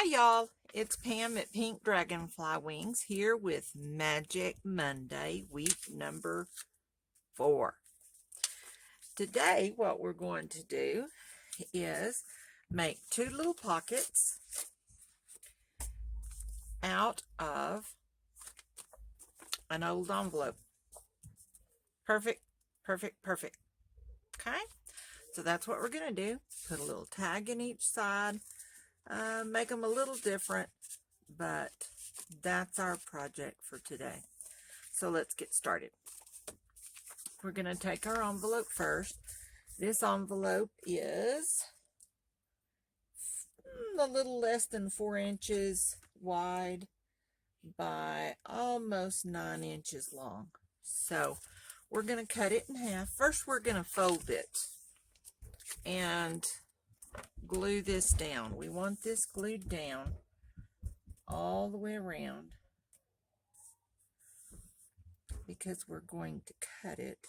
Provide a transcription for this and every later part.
Hi y'all, it's Pam at Pink Dragonfly Wings here with Magic Monday, week number 4. Today what we're going to do is make 2 little pockets out of an old envelope. Perfect, perfect, perfect. Okay, so that's what we're going to do. Put a little tag in each side. Make them a little different, but that's our project for today. So let's get started. We're going to take our envelope first. This envelope is a little less than 4 inches wide by almost 9 inches long. So we're going to cut it in half. First, we're going to fold it and glue this down. We want this glued down all the way around because we're going to cut it.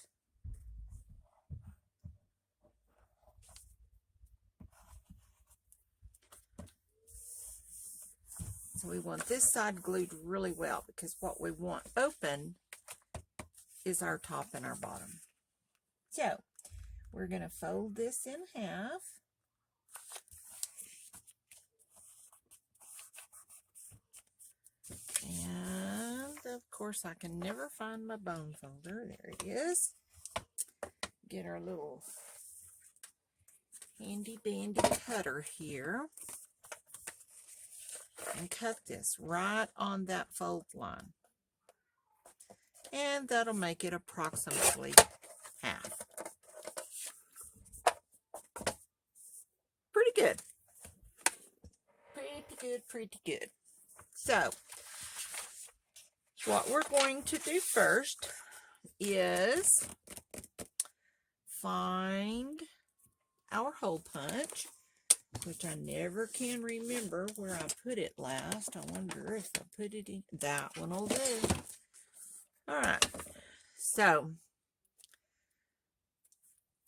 So we want this side glued really well because what we want open is our top and our bottom. So we're going to fold this in half. And of course I can never find my bone folder. There it is. Get our little handy dandy cutter here and cut this right on that fold line. And that'll make it approximately half. Pretty good. Pretty good, pretty good. So what we're going to do first is find our hole punch, which I never can remember where I put it last. I wonder if I put it in. That one will do. All right. So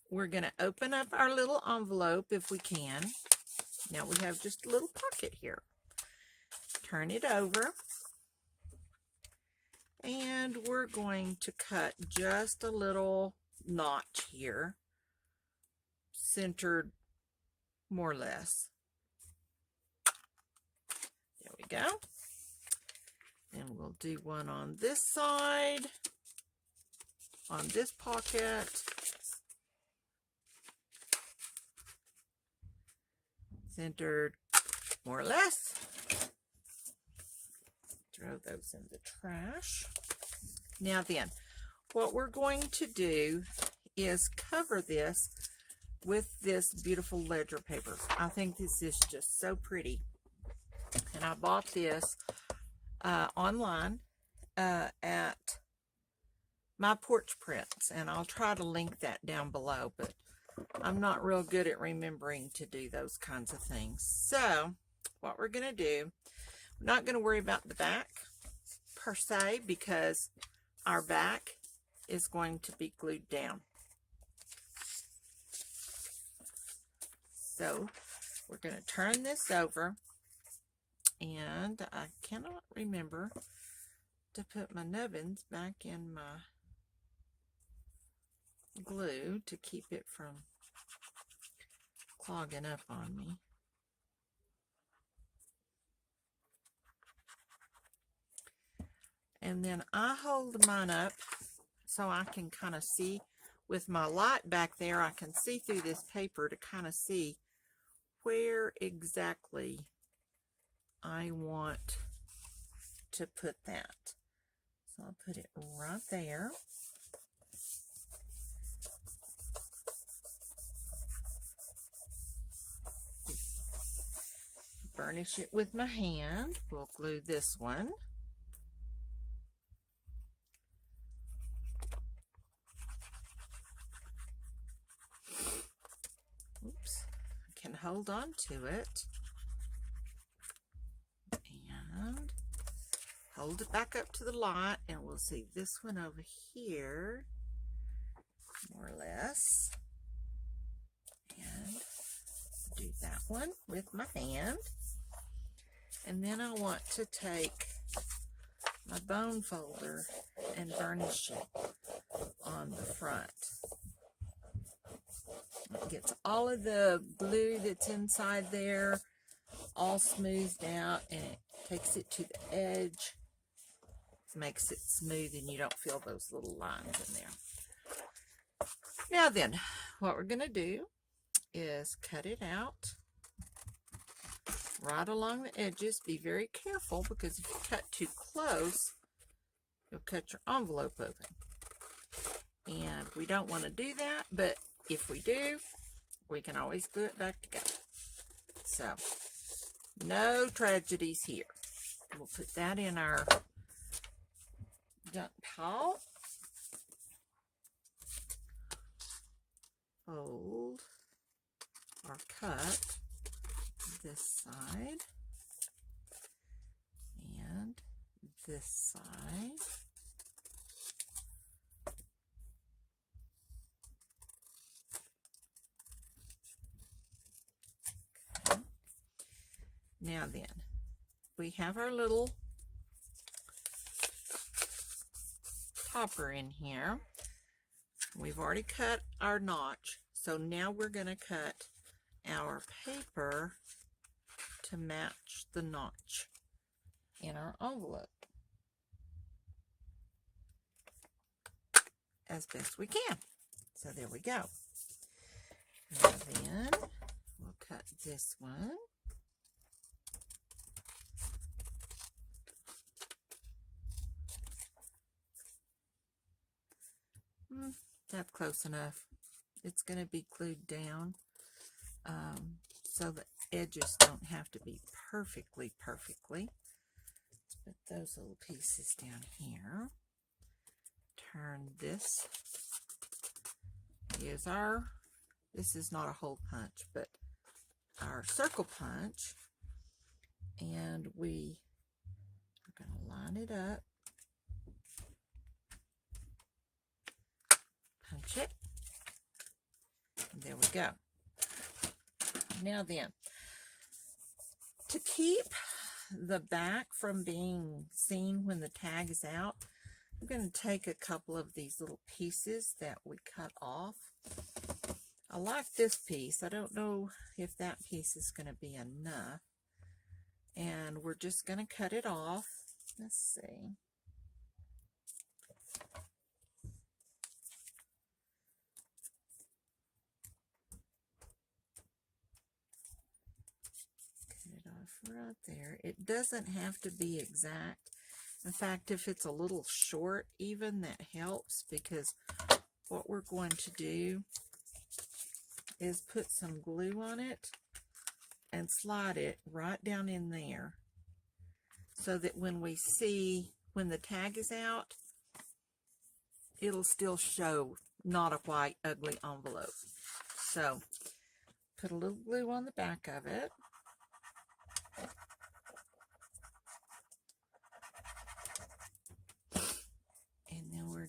we're going to open up our little envelope if we can. Now we have just a little pocket here. Turn it over. And we're going to cut just a little notch here, centered more or less. There we go. And we'll do one on this side, on this pocket. Centered more or less. Throw those in the trash. Now then, what we're going to do is cover this with this beautiful ledger paper. I think this is just so pretty. And I bought this online at My Porch Prints, and I'll try to link that down below, but I'm not real good at remembering to do those kinds of things. So what we're going to do, we're not going to worry about the back per se because our back is going to be glued down. So we're going to turn this over, and I cannot remember to put my nubbins back in my glue to keep it from clogging up on me. And then I hold mine up so I can kind of see with my light back there. I can see through this paper to kind of see where exactly I want to put that. So I'll put it right there. Burnish it with my hand. We'll glue this one. Oops. I can hold on to it and hold it back up to the light, and we'll see this one over here, more or less. And do that one with my hand. And then I want to take my bone folder and burnish it on the front. It gets all of the glue that's inside there all smoothed out, and it takes it to the edge, makes it smooth, and you don't feel those little lines in there. Now then, what we're going to do is cut it out right along the edges. Be very careful, because if you cut too close, you'll cut your envelope open. And we don't want to do that, but if we do, we can always glue it back together. So, no tragedies here. We'll put that in our junk pile. Fold or cut this side and this side. Okay. Now then, we have our little topper in here. We've already cut our notch, so now we're going to cut our paper to match the notch in our envelope as best we can. So there we go. Now then, we'll cut this one. That's close enough. It's going to be glued down, so the edges don't have to be perfectly. Let's put those little pieces down here. Turn this. Use this is not a hole punch, but our circle punch. And we are going to line it up. Punch it. And there we go. Now then, to keep the back from being seen when the tag is out, I'm going to take a couple of these little pieces that we cut off. I like this piece. I don't know if that piece is going to be enough. And we're just going to cut it off. Let's see. Right there. It doesn't have to be exact. In fact, if it's a little short even, that helps, because what we're going to do is put some glue on it and slide it right down in there, so that when the tag is out, it'll still show not a white ugly envelope. So put a little glue on the back of it.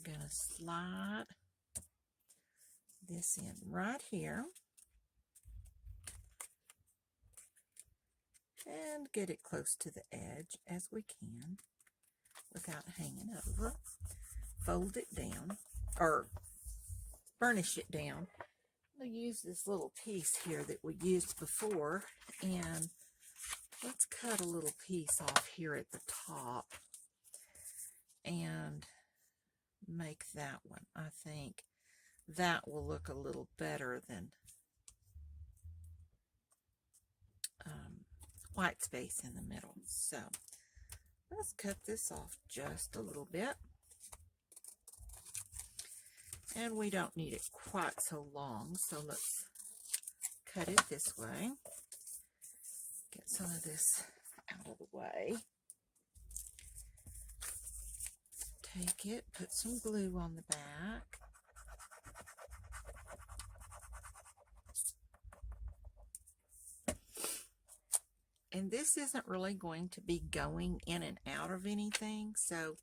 Going to slide this in right here and get it close to the edge as we can without hanging over. Fold it down, or burnish it down. I'll use this little piece here that we used before, and let's cut a little piece off here at the top and make that one. I think that will look a little better than white space in the middle. So let's cut this off just a little bit. And we don't need it quite so long, so let's cut it this way. Get some of this out of the way. Take it, put some glue on the back. And this isn't really going to be going in and out of anything, so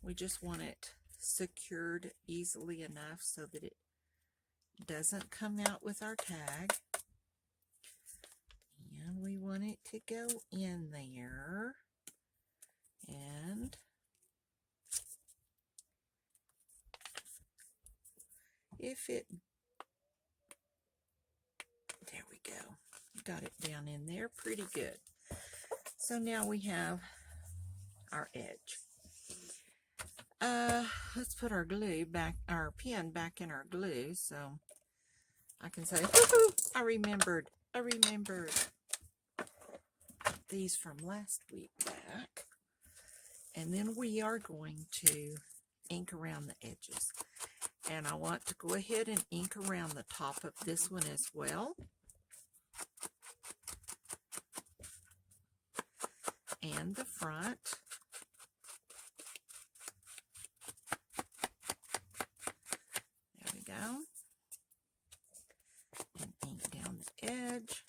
we just want it secured easily enough so that it doesn't come out with our tag. And we want it to go in there, and if it, there we go, got it down in there pretty good. So now we have our edge. Let's put our glue back, our pen back in our glue, so I can say, woohoo, I remembered these from last week back. And then we are going to ink around the edges. And I want to go ahead and ink around the top of this one as well. And the front. There we go. And ink down the edge.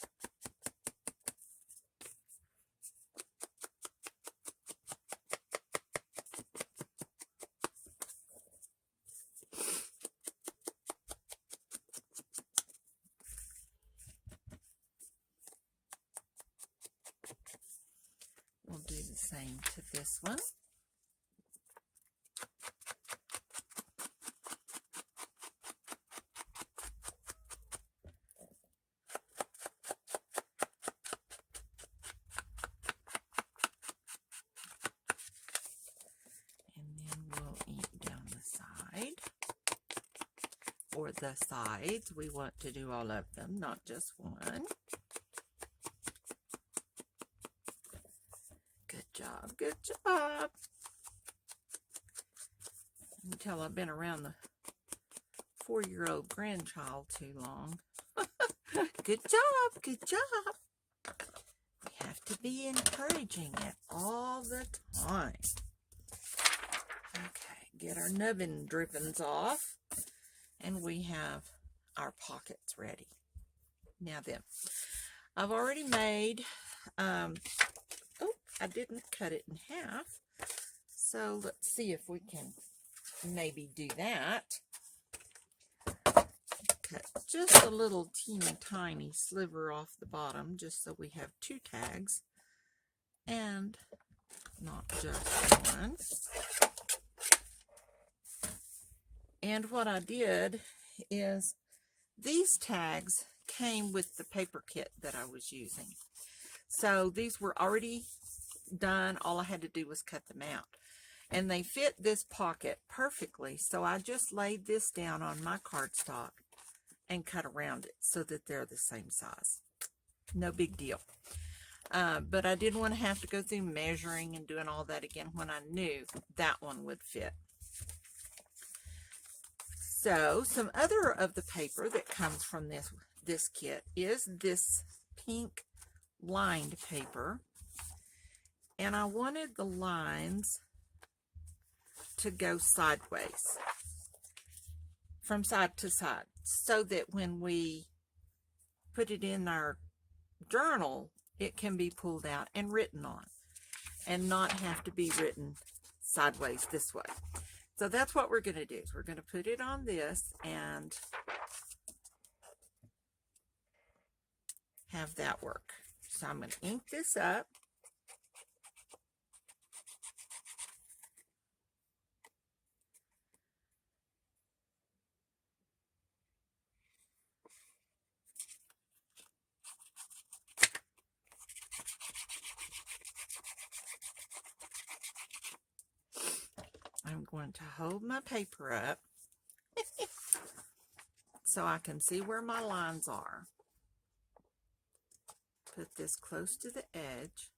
We'll do the same to this one. Or the sides. We want to do all of them, not just one. Good job, good job. You can tell I've been around the 4-year-old grandchild too long. Good job, good job. We have to be encouraging it all the time. Okay, get our nubbin drippings off. And we have our pockets ready. Now then, I've already made, oh, I didn't cut it in half. So let's see if we can maybe do that. Cut just a little teeny tiny sliver off the bottom, just so we have 2 tags and not just one. And what I did is these tags came with the paper kit that I was using. So these were already done. All I had to do was cut them out. And they fit this pocket perfectly. So I just laid this down on my cardstock and cut around it so that they're the same size. No big deal. But I didn't want to have to go through measuring and doing all that again when I knew that one would fit. So, some other of the paper that comes from this kit is this pink lined paper. And I wanted the lines to go sideways, from side to side, so that when we put it in our journal, it can be pulled out and written on, and not have to be written sideways this way. So that's what we're going to do. Is we're going to put it on this and have that work. So I'm going to ink this up. I'm going to hold my paper up so I can see where my lines are. Put this close to the edge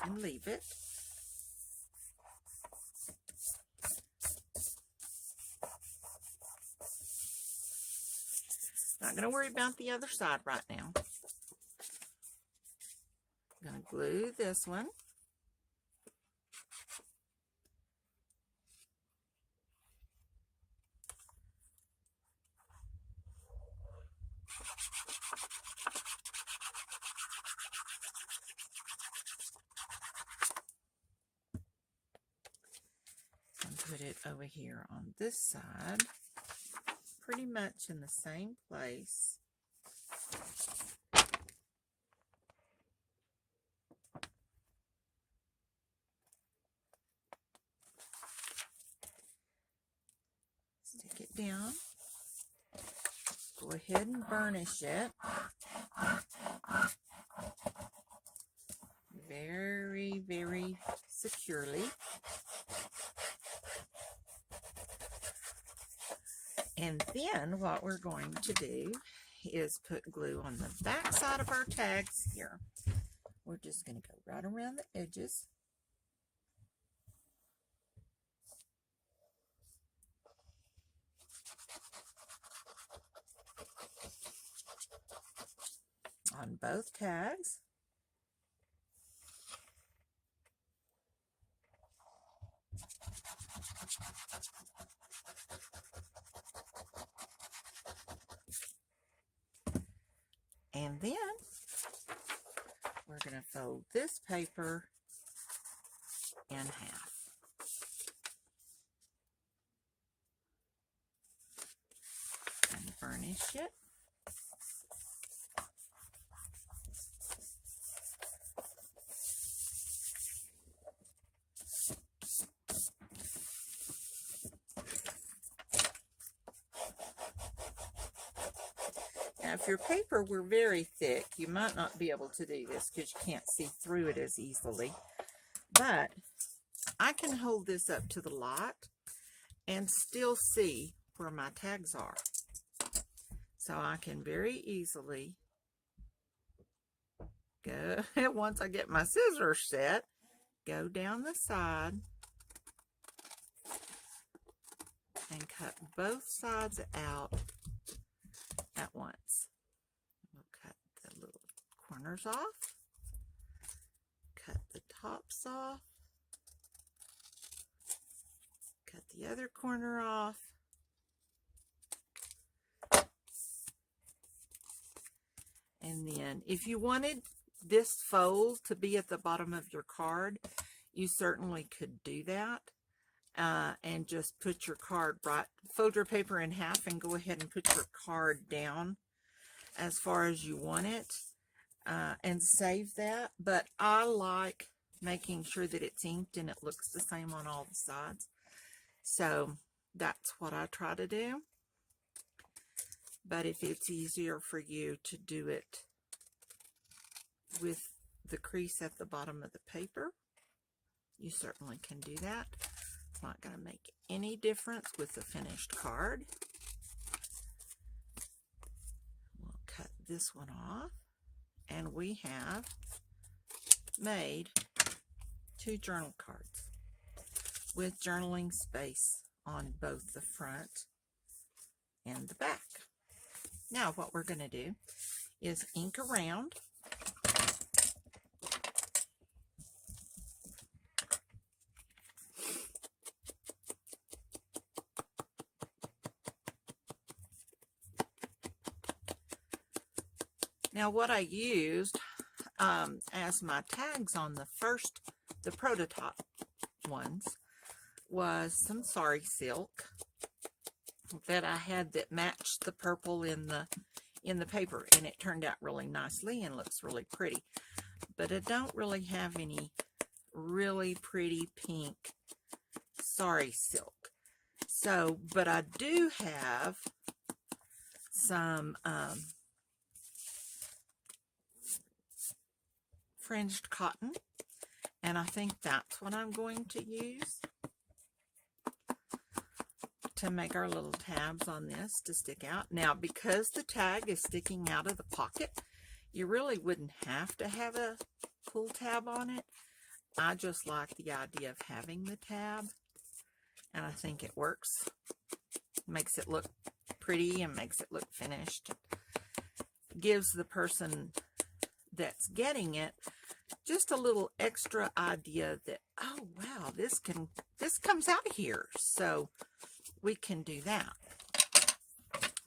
and leave it. Not going to worry about the other side right now. I'm going to glue this one. And put it over here on this side, pretty much in the same place. down. Go ahead and burnish it. Very, very securely. And then what we're going to do is put glue on the back side of our tags here. We're just going to go right around the edges. On both tags. And then we're going to fold this paper in half. And burnish it. Now, if your paper were very thick, you might not be able to do this because you can't see through it as easily. But I can hold this up to the light and still see where my tags are. So I can very easily go, once I get my scissors set, go down the side and cut both sides out at once. We'll cut the little corners off, cut the tops off, cut the other corner off, and then if you wanted this fold to be at the bottom of your card, you certainly could do that. And just put your card right, fold your paper in half and go ahead and put your card down as far as you want it, and save that. But I like making sure that it's inked and it looks the same on all the sides. So that's what I try to do. But if it's easier for you to do it with the crease at the bottom of the paper, you certainly can do that. It's not going to make any difference with the finished card. We'll cut this one off, and we have made 2 journal cards with journaling space on both the front and the back. Now what we're going to do is ink around. Now what I used as my tags on the prototype ones was some sari silk that I had that matched the purple in the paper, and it turned out really nicely and looks really pretty. But I don't really have any really pretty pink sari silk. So, but I do have some fringed cotton, and I think that's what I'm going to use to make our little tabs on this to stick out. Now, because the tag is sticking out of the pocket, you really wouldn't have to have a pull tab on it. I just like the idea of having the tab, and I think it works. Makes it look pretty and makes it look finished. Gives the person that's getting it just a little extra idea that, oh wow, this comes out here, so we can do that.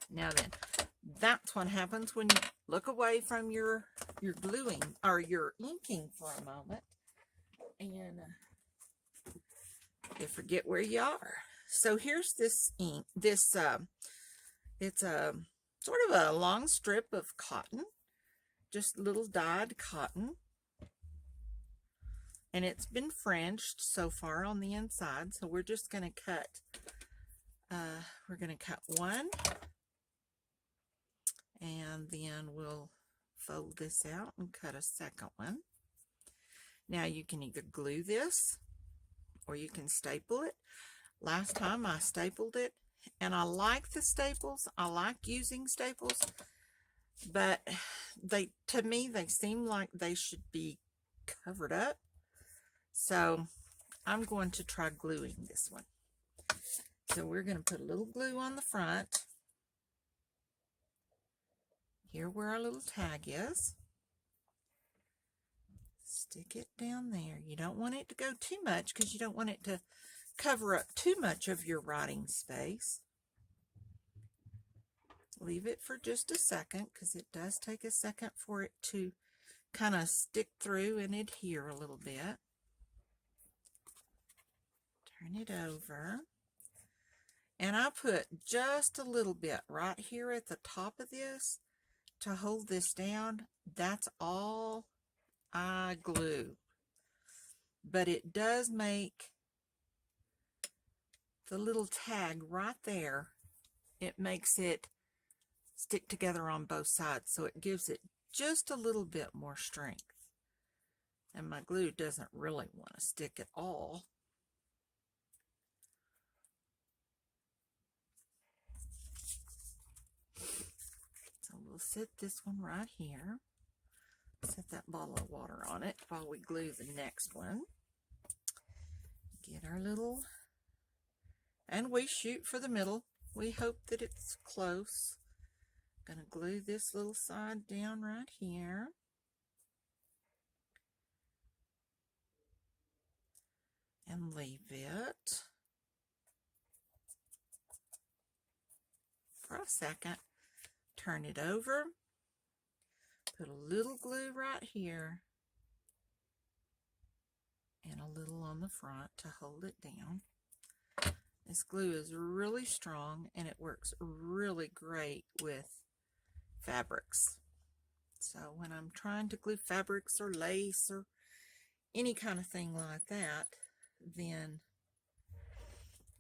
Now then, that's what happens when you look away from your gluing or your inking for a moment and you forget where you are. So here's this ink. It's a sort of a long strip of cotton, just little dyed cotton, and it's been fringed so far on the inside. So we're just going to cut we're going to cut one, and then we'll fold this out and cut a second one. Now you can either glue this or you can staple it. Last time I stapled it, and I like the staples. I like using staples, but to me they seem like they should be covered up. So I'm going to try gluing this one. So we're going to put a little glue on the front, here where our little tag is. Stick it down there. You don't want it to go too much because you don't want it to cover up too much of your writing space. Leave it for just a second because it does take a second for it to kind of stick through and adhere a little bit. Turn it over. And I put just a little bit right here at the top of this to hold this down. That's all I glue. But it does make the little tag right there, it makes it stick together on both sides, so it gives it just a little bit more strength. And my glue doesn't really want to stick at all. So we'll set this one right here. Set that bottle of water on it while we glue the next one. Get our little, and we shoot for the middle. We hope that it's close. Gonna glue this little side down right here. And leave it for a second. Turn it over. Put a little glue right here and a little on the front to hold it down. This glue is really strong and it works really great with fabrics. So when I'm trying to glue fabrics or lace or any kind of thing like that, then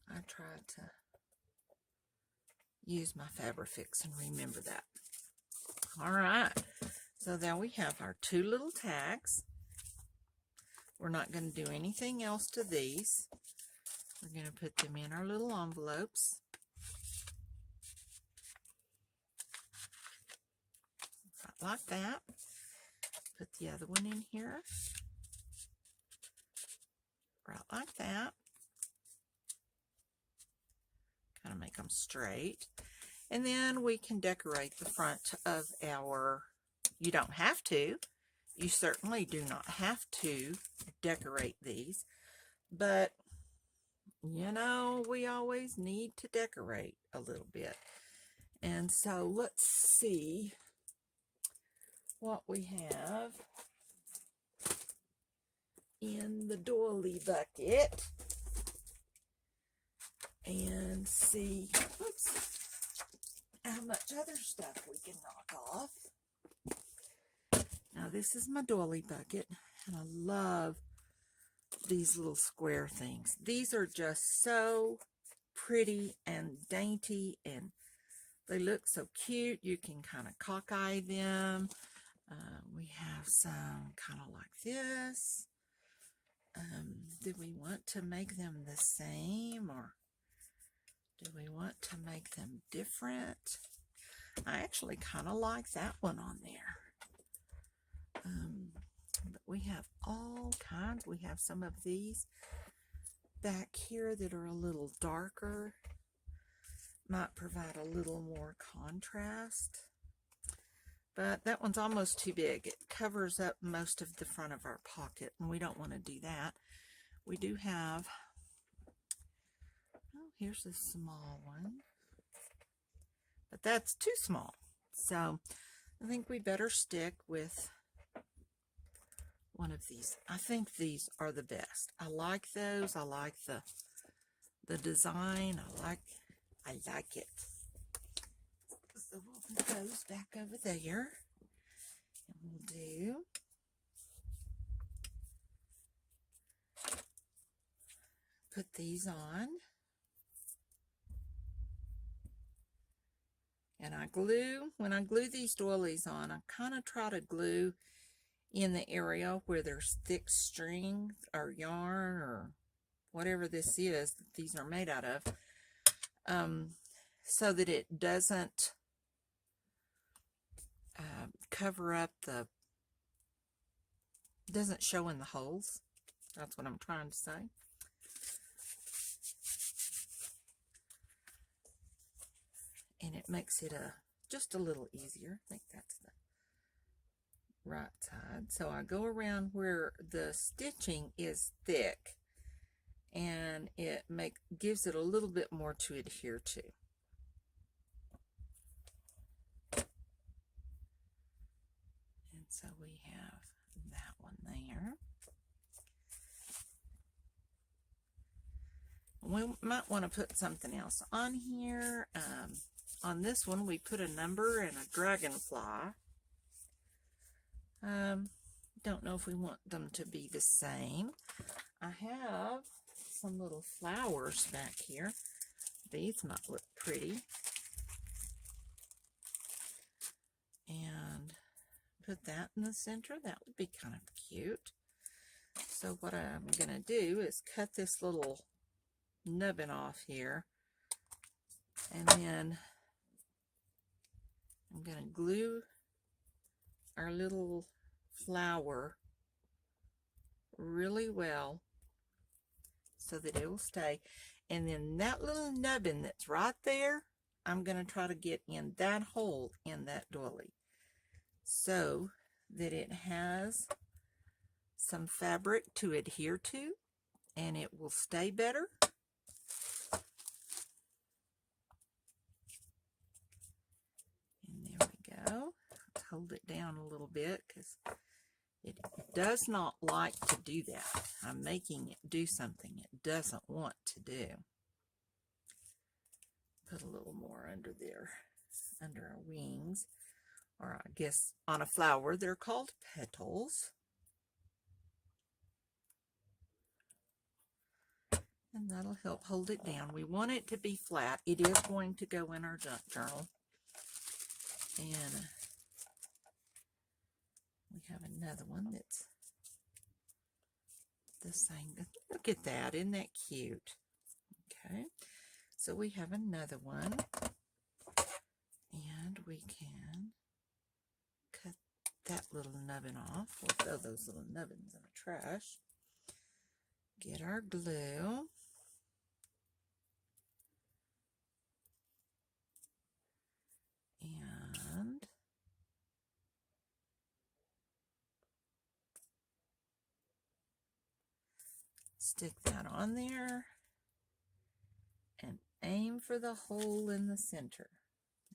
I try to use my Fabrifix and remember that. All right, so there we have our two little tags. We're not going to do anything else to these. We're going to put them in our little envelopes. Right like that. Put the other one in here. Right like that. Kind of make them straight. And then we can decorate the front of our, you don't have to, you certainly do not have to decorate these, but you know, we always need to decorate a little bit. And so let's see what we have in the doily bucket and see, oops, how much other stuff we can knock off. Now this is my doily bucket, and I love these little square things. These are just so pretty and dainty, and they look so cute. You can kind of cockeye them. We have some kind of like this. Do we want to make them the same, or do we want to make them different? I actually kind of like that one on there. But we have all kinds. We have some of these back here that are a little darker. Might provide a little more contrast. But that one's almost too big. It covers up most of the front of our pocket, and we don't want to do that. We do have, oh, here's a small one. But that's too small. So I think we better stick with one of these. I think these are the best. I like those. I like the design. I like it. So we'll put those back over there. And we'll do put these on. And when I glue these doilies on, I kind of try to glue in the area where there's thick string or yarn or whatever this is that these are made out of, so that it doesn't cover up doesn't show in the holes. That's what I'm trying to say. And it makes it just a little easier. I think that's the right side. So I go around where the stitching is thick, and it gives it a little bit more to adhere to. And so we have that one there. We might want to put something else on here. On this one, we put a number and a dragonfly. Don't know if we want them to be the same. I have some little flowers back here. These might look pretty. And put that in the center. That would be kind of cute. So what I'm going to do is cut this little nubbin off here, and then I'm going to glue our little flower really well so that it will stay. And then that little nubbin that's right there, I'm going to try to get in that hole in that doily so that it has some fabric to adhere to and it will stay better. And there we go. Let's hold it down a little bit because it does not like to do that. I'm making it do something it doesn't want to do. Put a little more under there, under our wings, or I guess on a flower they're called petals. And that'll help hold it down. We want it to be flat. It is going to go in our junk journal. And we have another one that's the same. Look at that. Isn't that cute? Okay. So we have another one. And we can cut that little nubbin off. We'll throw those little nubbins in the trash. Get our glue. And stick that on there and aim for the hole in the center.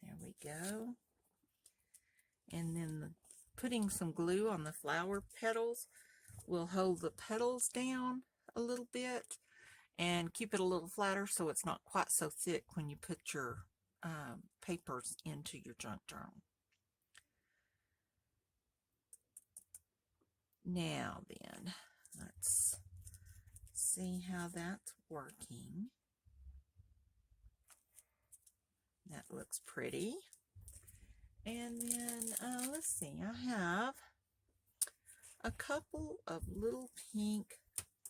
There we go. And then putting some glue on the flower petals will hold the petals down a little bit and keep it a little flatter so it's not quite so thick when you put your papers into your junk journal. Now then, let's see how that's working. That looks pretty. And then, let's see, I have a couple of little pink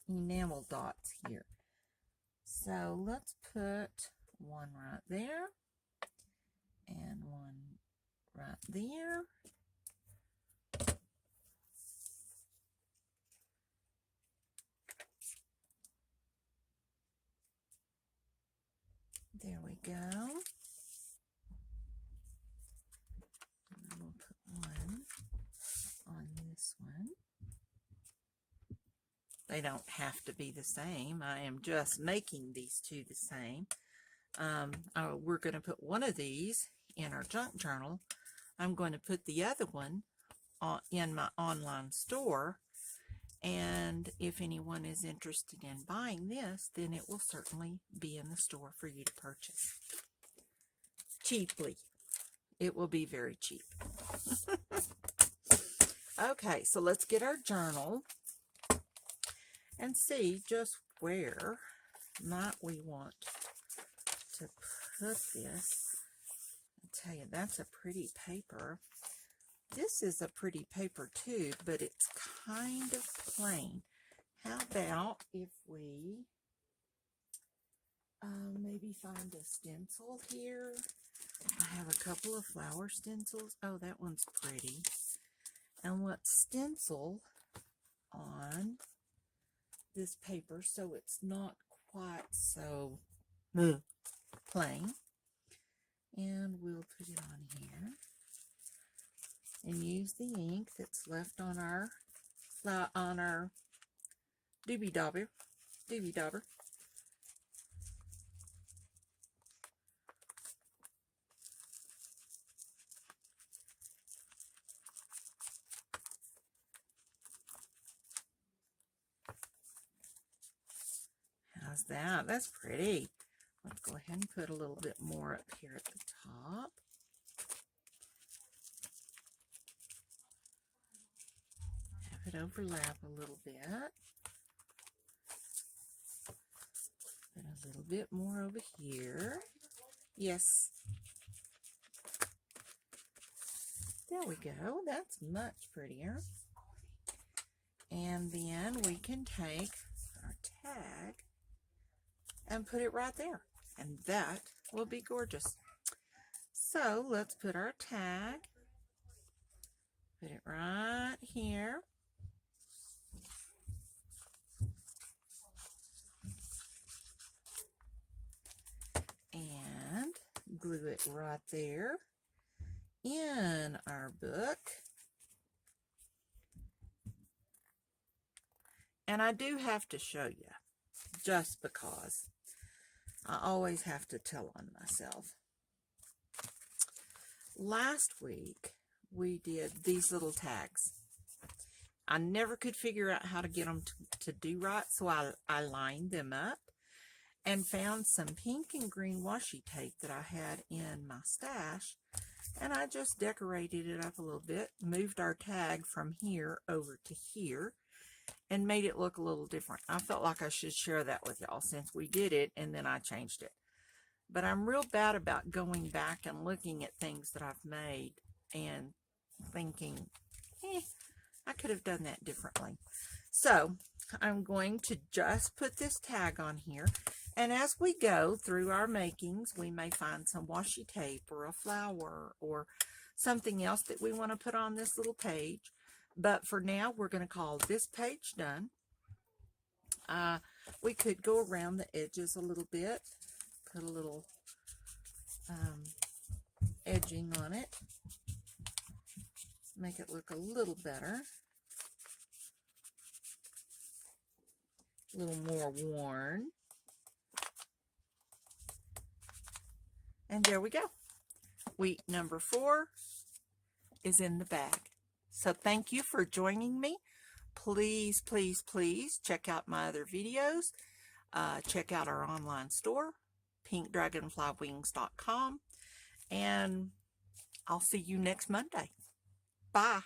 enamel dots here. So let's put one right there and one right there. There we go. And we'll put one on this one. They don't have to be the same. I am just making these two the same. We're going to put one of these in our junk journal. I'm going to put the other one in my online store. And if anyone is interested in buying this, then it will certainly be in the store for you to purchase. Cheaply. It will be very cheap. Okay, so let's get our journal and see just where might we want to put this. tell you, that's a pretty paper. This is a pretty paper too, but it's kind of plain. How about if we maybe find a stencil here? I have a couple of flower stencils. Oh, that one's pretty. And let's stencil on this paper so it's not quite so plain. And we'll put it on here and use the ink that's left on our doobie dauber. How's that? That's pretty. Let's go ahead and put a little bit more up here at the top. Have it overlap a little bit. Put a little bit more over here. Yes. There we go. That's much prettier. And then we can take our tag and put it right there. And that will be gorgeous. So let's put our tag. Put it right here. And glue it right there in our book. And I do have to show you, just because I always have to tell on myself. Last week, we did these little tags. I never could figure out how to get them to do right, so I lined them up and found some pink and green washi tape that I had in my stash, and I just decorated it up a little bit, moved our tag from here over to here, and made it look a little different. I felt like I should share that with y'all since we did it and then I changed it. But I'm real bad about going back and looking at things that I've made and thinking, I could have done that differently. So I'm going to just put this tag on here. And as we go through our makings, we may find some washi tape or a flower or something else that we want to put on this little page. But for now, we're going to call this page done. We could go around the edges a little bit, put a little edging on it, make it look a little better, a little more worn. And there we go. Week number 4 is in the bag. So thank you for joining me. Please, please, please check out my other videos. Check out our online store, pinkdragonflywings.com. And I'll see you next Monday. Bye.